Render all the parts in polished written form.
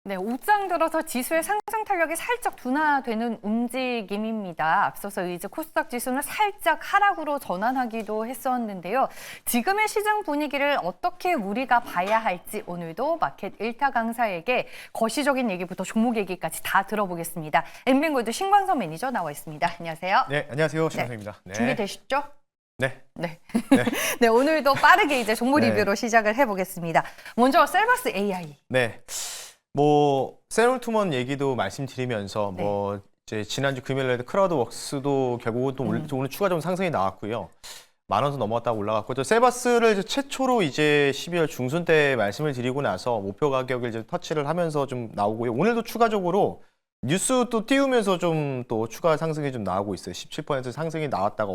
네, 옷장 들어서 지수의 상승 탄력이 살짝 둔화되는 움직임입니다. 앞서서 이제 코스닥 지수는 살짝 하락으로 전환하기도 했었는데요. 지금의 시장 분위기를 어떻게 우리가 봐야 할지 오늘도 마켓 일타 강사에게 거시적인 얘기부터 종목 얘기까지 다 들어보겠습니다. 엠뱅골드 신광선 매니저 나와 있습니다. 안녕하세요. 네, 안녕하세요. 신광선입니다. 네. 준비되셨죠? 네. 네. 네, 오늘도 빠르게 이제 종목 네. 리뷰로 시작을 해보겠습니다. 먼저 셀바스 AI. 네. 세롤투먼 얘기도 말씀드리면서 이제 지난주 금요일에 크라우드웍스도 결국은 또 오늘 추가적인 상승이 나왔고요. 10,000원 선 넘어갔다가 올라갔고, 또 셀바스를 이제 최초로 이제 12월 중순 때 말씀을 드리고 나서 목표 가격을 이제 터치를 하면서 좀 나오고요. 오늘도 추가적으로 뉴스 또 띄우면서 좀 또 추가 상승이 좀 나오고 있어요. 17% 상승이 나왔다가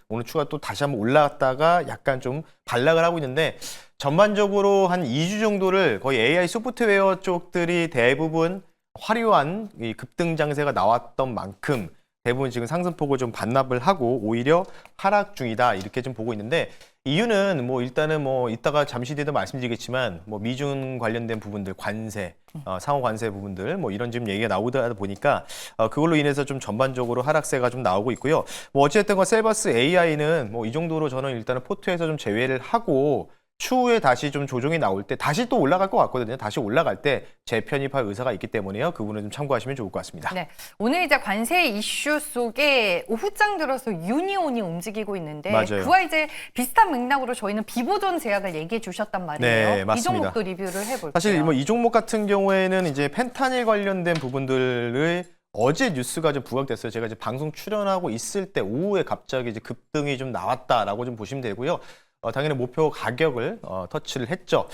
오늘 추가 또 다시 한번 올라갔다가 약간 좀 반락을 하고 있는데, 전반적으로 한 2주 정도를 거의 AI 소프트웨어 쪽들이 대부분 화려한 이 급등 장세가 나왔던 만큼 대부분 지금 상승폭을 좀 반납을 하고 오히려 하락 중이다, 이렇게 좀 보고 있는데, 이유는 일단은 이따가 잠시 뒤에도 말씀드리겠지만 미중 관련된 부분들, 관세, 상호 관세 부분들 이런 지금 얘기가 나오다 보니까 그걸로 인해서 좀 전반적으로 하락세가 좀 나오고 있고요. 어쨌든 셀바스 AI는 이 정도로 저는 일단은 포트에서 좀 제외를 하고, 추후에 다시 좀 조정이 나올 때 다시 또 올라갈 것 같거든요. 다시 올라갈 때 재편입할 의사가 있기 때문에요. 그 부분을 좀 참고하시면 좋을 것 같습니다. 네, 오늘 이제 관세 이슈 속에 오후장 들어서 유니온이 움직이고 있는데, 맞아요. 그와 이제 비슷한 맥락으로 저희는 비보존 제약을 얘기해 주셨단 말이에요. 네, 맞습니다. 이 종목도 리뷰를 해볼게요. 사실 이 종목 같은 경우에는 이제 펜타닐 관련된 부분들을 어제 뉴스가 좀 부각됐어요. 제가 이제 방송 출연하고 있을 때 오후에 갑자기 이제 급등이 좀 나왔다라고 좀 보시면 되고요. 당연히 목표 가격을 터치를 했죠.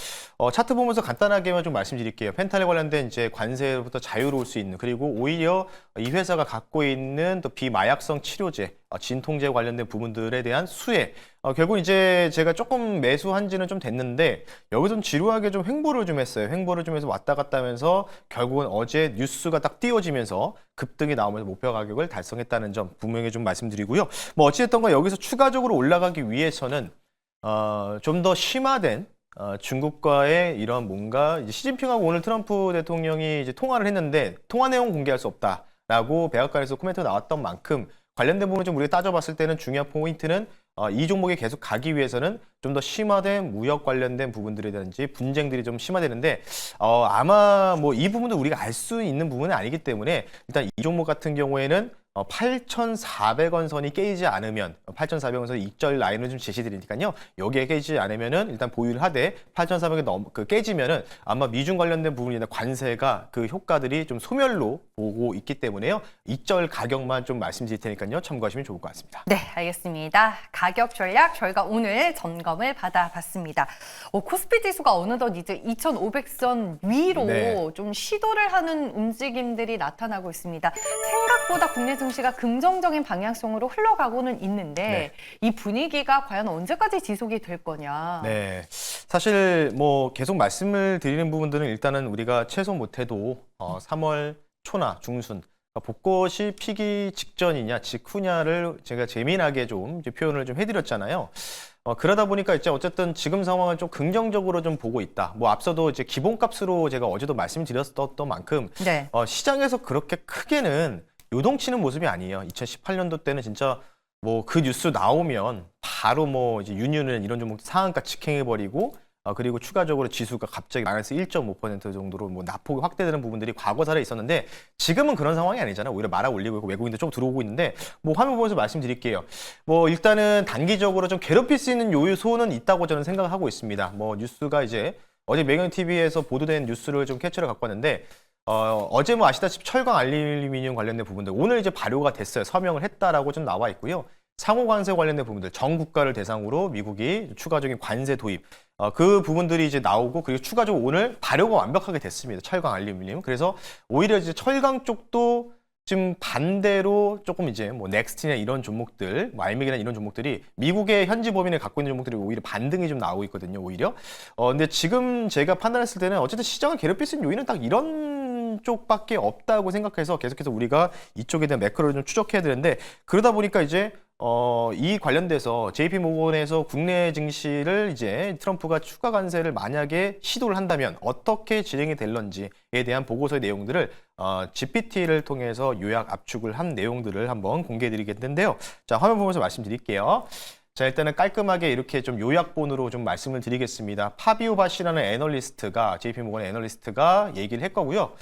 차트 보면서 간단하게만 좀 말씀드릴게요. 펜타닐 관련된 이제 관세로부터 자유로울 수 있는, 그리고 오히려 이 회사가 갖고 있는 또 비마약성 치료제, 진통제 관련된 부분들에 대한 수혜. 결국 이제 제가 조금 매수한 지는 좀 됐는데, 여기서 좀 지루하게 좀 횡보를 좀 했어요. 횡보를 좀 해서 왔다 갔다 하면서 결국은 어제 뉴스가 딱 띄워지면서 급등이 나오면서 목표 가격을 달성했다는 점 분명히 좀 말씀드리고요. 어찌됐든 간 여기서 추가적으로 올라가기 위해서는 좀 더 심화된 중국과의 이런 뭔가 이제 시진핑하고 오늘 트럼프 대통령이 이제 통화를 했는데 통화 내용 공개할 수 없다라고 백악관에서 코멘트가 나왔던 만큼 관련된 부분을 좀 우리가 따져봤을 때는 중요한 포인트는 이 종목에 계속 가기 위해서는 좀 더 심화된 무역 관련된 부분들이라든지 분쟁들이 좀 심화되는데, 아마 이 부분도 우리가 알 수 있는 부분은 아니기 때문에 일단 이 종목 같은 경우에는 8,400원 선이 깨지지 않으면, 8,400원 선이 익절 라인을 좀 제시드리니까요. 여기에 깨지지 않으면은 일단 보유를 하되, 8,400원 깨지면은 아마 미중 관련된 부분이나 관세가 그 효과들이 좀 소멸로 보고 있기 때문에요. 익절 가격만 좀 말씀드릴 테니까요. 참고하시면 좋을 것 같습니다. 네, 알겠습니다. 가격 전략 저희가 오늘 점검을 받아봤습니다. 코스피 지수가 어느덧 이제 2,500선 위로 좀 시도를 하는 움직임들이 나타나고 있습니다. 생각보다 국내 증시가 긍정적인 방향성으로 흘러가고는 있는데, 이 분위기가 과연 언제까지 지속이 될 거냐. 네, 사실 계속 말씀을 드리는 부분들은 일단은 우리가 최소 못해도 3월 초나 중순, 벚꽃이 피기 직전이냐 직후냐를 제가 재미나게 좀 이제 표현을 좀 해드렸잖아요. 그러다 보니까 이제 어쨌든 지금 상황을 좀 긍정적으로 좀 보고 있다. 앞서도 이제 기본값으로 제가 어제도 말씀드렸던 만큼 시장에서 그렇게 크게는 요동치는 모습이 아니에요. 2018년도 때는 진짜 그 뉴스 나오면 바로 이제 유니온은 이런 종목 상한가 직행해버리고, 그리고 추가적으로 지수가 갑자기 마이너스 1.5% 정도로 낙폭이 확대되는 부분들이 과거 사례 있었는데, 지금은 그런 상황이 아니잖아요. 오히려 말아 올리고 있고 외국인들 좀 들어오고 있는데, 화면 보면서 말씀드릴게요. 일단은 단기적으로 좀 괴롭힐 수 있는 요소는 있다고 저는 생각을 하고 있습니다. 뉴스가 이제 어제 매경TV에서 보도된 뉴스를 좀 캡처를 갖고 왔는데, 어제 아시다시피 철강 알루미늄 관련된 부분들 오늘 이제 발효가 됐어요. 서명을 했다라고 좀 나와 있고요. 상호 관세 관련된 부분들, 전 국가를 대상으로 미국이 추가적인 관세 도입, 그 부분들이 이제 나오고, 그리고 추가적으로 오늘 발효가 완벽하게 됐습니다. 철강 알루미늄. 그래서 오히려 이제 철강 쪽도 지금 반대로 조금 이제 넥스트나 이런 종목들, 알맥이나 이런 종목들이 미국의 현지 법인을 갖고 있는 종목들이 오히려 반등이 좀 나오고 있거든요. 오히려. 근데 지금 제가 판단했을 때는 어쨌든 시장을 괴롭힐 수 있는 요인은 딱 이런 쪽밖에 없다고 생각해서 계속해서 우리가 이쪽에 대한 매크로를 좀 추적해야 되는데, 그러다 보니까 이제 이 관련돼서 JP 모건에서 국내 증시를 이제 트럼프가 추가 관세를 만약에 시도를 한다면 어떻게 진행이 될런지에 대한 보고서의 내용들을 GPT를 통해서 요약 압축을 한 내용들을 한번 공개해 드리겠는데요. 자, 화면 보면서 말씀드릴게요. 자, 일단은 깔끔하게 이렇게 좀 요약본으로 좀 말씀을 드리겠습니다. 파비오 바시라는 애널리스트가, JP 모건의 애널리스트가 얘기를 했거고요.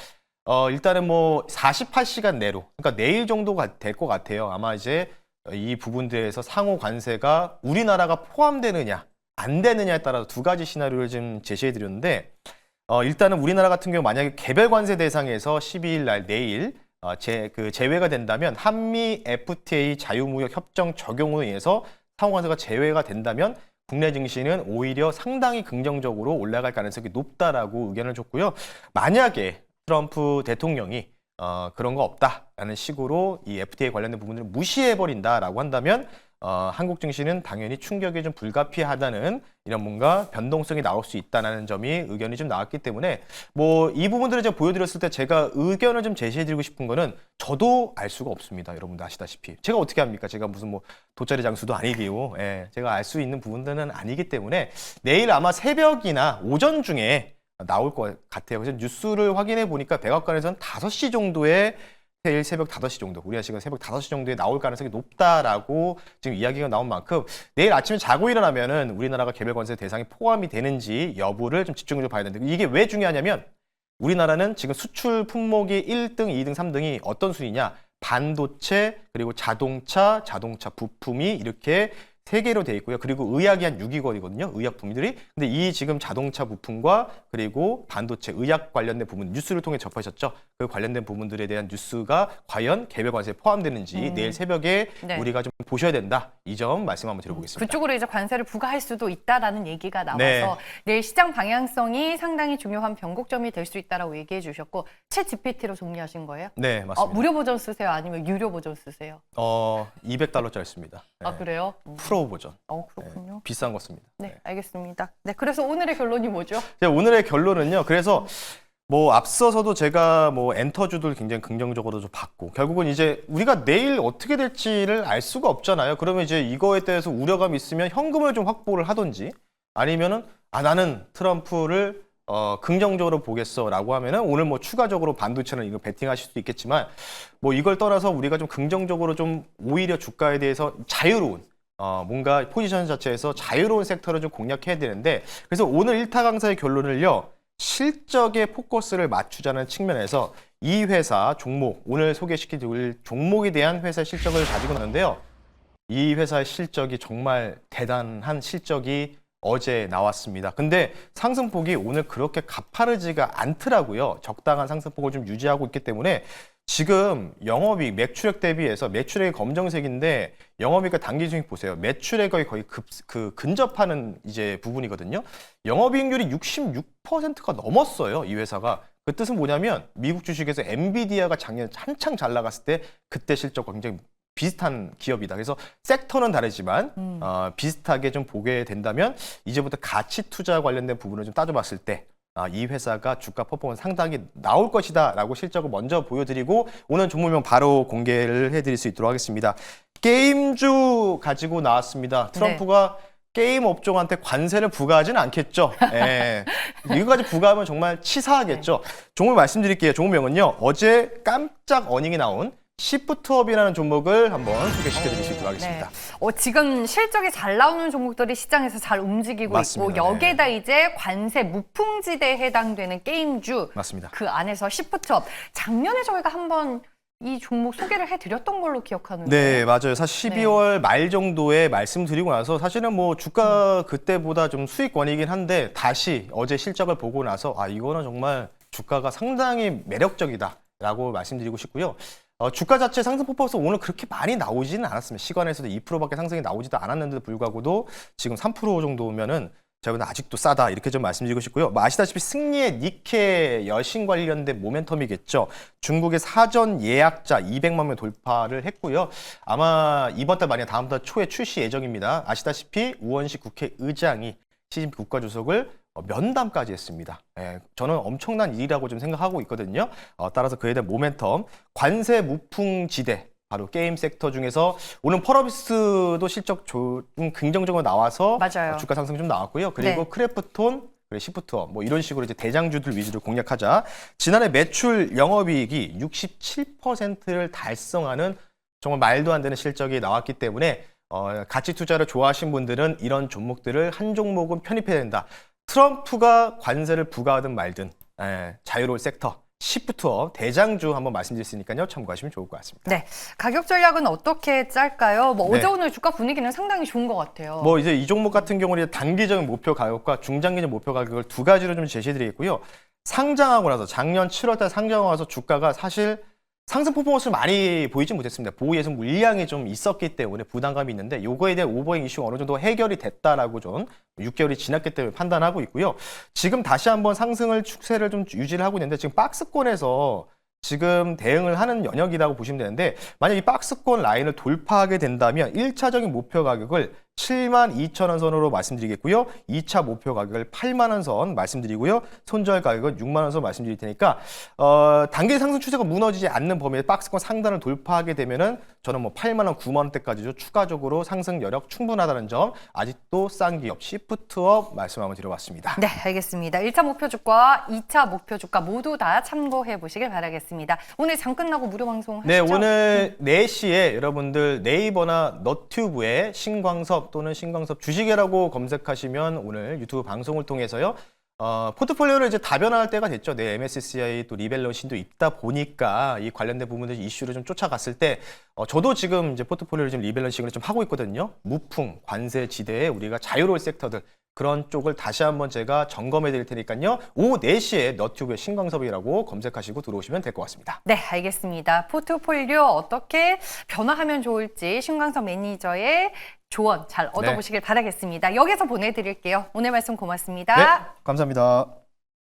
일단은 뭐 48시간 내로, 그러니까 내일 정도가 될 것 같아요. 아마 이제 이 부분들에서 상호 관세가 우리나라가 포함되느냐, 안 되느냐에 따라서 두 가지 시나리오를 좀 제시해 드렸는데, 일단은 우리나라 같은 경우 만약에 개별 관세 대상에서 12일 날 내일 제외가 된다면 한미 FTA 자유무역 협정 적용으로 인해서 상호 관세가 제외가 된다면 국내 증시는 오히려 상당히 긍정적으로 올라갈 가능성이 높다라고 의견을 줬고요. 만약에 트럼프 대통령이 그런 거 없다라는 식으로 이 FTA 관련된 부분들을 무시해버린다라고 한다면 한국 증시는 당연히 충격이 좀 불가피하다는 이런 뭔가 변동성이 나올 수 있다는 점이 의견이 좀 나왔기 때문에 뭐 이 부분들을 제가 보여드렸을 때 제가 의견을 좀 제시해드리고 싶은 거는 저도 알 수가 없습니다. 여러분들 아시다시피 제가 어떻게 합니까? 제가 무슨 뭐 돗자리 장수도 아니고 제가 알 수 있는 부분들은 아니기 때문에 내일 아마 새벽이나 오전 중에 나올 것 같아요. 그래서 뉴스를 확인해 보니까 백악관에서는 5시 정도에 내일 새벽 5시 정도, 우리나라 시간 새벽 5시 정도에 나올 가능성이 높다라고 지금 이야기가 나온 만큼 내일 아침에 자고 일어나면은 우리나라가 개별 관세 대상에 포함이 되는지 여부를 좀 집중적으로 봐야 되는데 이게 왜 중요하냐면 우리나라는 지금 수출 품목이 1등, 2등, 3등이 어떤 순위냐? 반도체, 그리고 자동차 부품이 이렇게 3개로 돼 있고요. 그리고 의약이 한 6위거든요. 의약 부품들이. 근데 이 지금 자동차 부품과 그리고 반도체, 의약 관련된 부분 뉴스를 통해 접하셨죠. 그 관련된 부분들에 대한 뉴스가 과연 개별 관세에 포함되는지 내일 새벽에 네. 우리가 좀 보셔야 된다. 이 점 말씀 한번 드려보겠습니다. 그쪽으로 이제 관세를 부과할 수도 있다라는 얘기가 나와서 네. 내일 시장 방향성이 상당히 중요한 변곡점이 될 수 있다라고 얘기해 주셨고 챗 GPT로 정리하신 거예요? 네, 맞습니다. 무료 버전 쓰세요? 아니면 유료 버전 쓰세요? $200짜리 씁니다. 아, 그래요? 프로 버전. 그렇군요. 비싼 거 씁니다. 네, 알겠습니다. 네, 그래서 오늘의 결론이 뭐죠? 오늘의 결론은요. 그래서 뭐 앞서서도 제가 뭐 엔터주들 굉장히 긍정적으로 좀 봤고 결국은 이제 우리가 내일 어떻게 될지를 알 수가 없잖아요. 그러면 이제 이거에 대해서 우려감이 있으면 현금을 좀 확보를 하든지 아니면은 나는 트럼프를 긍정적으로 보겠어라고 하면은 오늘 뭐 추가적으로 반도체는 이거 베팅하실 수도 있겠지만 뭐 이걸 떠나서 우리가 좀 긍정적으로 좀 오히려 주가에 대해서 자유로운 뭔가 포지션 자체에서 자유로운 섹터를 좀 공략해야 되는데 그래서 오늘 1타 강사의 결론을요. 실적에 포커스를 맞추자는 측면에서 이 회사 종목, 오늘 소개시켜드릴 종목에 대한 회사 실적을 가지고 나는데요. 이 회사의 실적이 정말 대단한 실적이 어제 나왔습니다. 근데 상승폭이 오늘 그렇게 가파르지가 않더라고요. 적당한 상승폭을 좀 유지하고 있기 때문에 지금 영업이익 매출액 대비해서 매출액이 검정색인데 영업이익과 단기순이익 보세요. 매출액이 거의 근접하는 이제 부분이거든요. 영업이익률이 66%가 넘었어요. 이 회사가. 그 뜻은 뭐냐면 미국 주식에서 엔비디아가 작년에 한창 잘 나갔을 때 그때 실적과 굉장히 비슷한 기업이다. 그래서 섹터는 다르지만 비슷하게 좀 보게 된다면 이제부터 가치 투자 관련된 부분을 좀 따져봤을 때 이 회사가 주가 퍼포먼스 상당히 나올 것이다 라고 실적을 먼저 보여드리고 오늘 종목명 바로 공개를 해드릴 수 있도록 하겠습니다. 게임주 가지고 나왔습니다. 트럼프가 게임 업종한테 관세를 부과하지는 않겠죠. 이거까지 부과하면 정말 치사하겠죠. 종목 말씀드릴게요. 종목명은요. 어제 깜짝 어닝이 나온 시프트업이라는 종목을 한번 소개시켜드릴 수 있도록 하겠습니다. 네. 지금 실적이 잘 나오는 종목들이 시장에서 잘 움직이고 맞습니다. 있고 여기에다 이제 관세 무풍지대에 해당되는 게임주 맞습니다. 그 안에서 시프트업 작년에 저희가 한번 이 종목 소개를 해드렸던 걸로 기억하는데 네, 맞아요. 사실 12월 말 정도에 말씀드리고 나서 사실은 뭐 주가 그때보다 좀 수익권이긴 한데 다시 어제 실적을 보고 나서 이거는 정말 주가가 상당히 매력적이다라고 말씀드리고 싶고요. 주가 자체 상승 퍼포먼스 오늘 그렇게 많이 나오지는 않았습니다. 시간에서도 2%밖에 상승이 나오지도 않았는데도 불구하고도 지금 3% 정도면은 제가 보기에는 아직도 싸다 이렇게 좀 말씀드리고 싶고요. 뭐 아시다시피 승리의 니케 여신 관련된 모멘텀이겠죠. 중국의 사전 예약자 200만 명 돌파를 했고요. 아마 이번 달 말이나 다음 달 초에 출시 예정입니다. 아시다시피 우원식 국회의장이 시진핑 국가주석을 면담까지 했습니다. 저는 엄청난 일이라고 좀 생각하고 있거든요. 따라서 그에 대한 모멘텀, 관세 무풍지대, 바로 게임 섹터 중에서 오늘 펄어비스도 실적 좀 긍정적으로 나와서 맞아요. 주가 상승 좀 나왔고요. 그리고 네. 크래프톤, 시프트업 뭐 이런 식으로 이제 대장주들 위주로 공략하자. 지난해 매출 영업이익이 67%를 달성하는 정말 말도 안 되는 실적이 나왔기 때문에 가치 투자를 좋아하신 분들은 이런 종목들을 한 종목은 편입해야 된다. 트럼프가 관세를 부과하든 말든 자유로울 섹터. 시프트업 대장주 한번 말씀드릴 수 있으니까요. 참고하시면 좋을 것 같습니다. 네, 가격 전략은 어떻게 짤까요? 뭐 네. 어제 오늘 주가 분위기는 상당히 좋은 것 같아요. 뭐 이제 이 종목 같은 경우는 단기적인 목표 가격과 중장기적 목표 가격을 두 가지로 좀 제시해드리겠고요. 상장하고 나서 작년 7월달 상장하고 나서 주가가 사실 상승 퍼포먼스를 많이 보이지 못했습니다. 보호 예상 물량이 좀 있었기 때문에 부담감이 있는데 요거에 대한 오버행 이슈가 어느 정도 해결이 됐다라고 좀 6개월이 지났기 때문에 판단하고 있고요. 지금 다시 한번 상승을 추세를 좀 유지를 하고 있는데 지금 박스권에서 지금 대응을 하는 영역이라고 보시면 되는데 만약 이 박스권 라인을 돌파하게 된다면 1차적인 목표 가격을 72,000원 선으로 말씀드리겠고요. 2차 목표 가격을 8만원 선 말씀드리고요. 손절 가격은 6만원 선 말씀드릴 테니까 단기 상승 추세가 무너지지 않는 범위의 박스권 상단을 돌파하게 되면은 저는 뭐 8만원, 9만원대까지도 추가적으로 상승 여력 충분하다는 점 아직도 싼 기업 시프트업 말씀 한번 드려봤습니다. 네, 알겠습니다. 1차 목표 주가, 2차 목표 주가 모두 다 참고해 보시길 바라겠습니다. 오늘 장 끝나고 무료 방송 하시죠? 네, 오늘 4시에 여러분들 네이버나 너튜브에 신광섭 또는 신광섭 주식이라고 검색하시면 오늘 유튜브 방송을 통해서요. 포트폴리오를 이제 다변화할 때가 됐죠. 네, MSCI 또 리밸런싱도 있다 보니까 이 관련된 부분들 이슈를 좀 쫓아갔을 때 저도 지금 이제 포트폴리오를 좀 리밸런싱을 좀 하고 있거든요. 무풍, 관세 지대에 우리가 자유로울 섹터들 그런 쪽을 다시 한번 제가 점검해 드릴 테니까요. 오후 4시에 너튜브에 신광섭이라고 검색하시고 들어오시면 될 것 같습니다. 네, 알겠습니다. 포트폴리오 어떻게 변화하면 좋을지 신광섭 매니저의 조언 잘 얻어보시길 바라겠습니다. 여기서 보내드릴게요. 오늘 말씀 고맙습니다. 네, 감사합니다.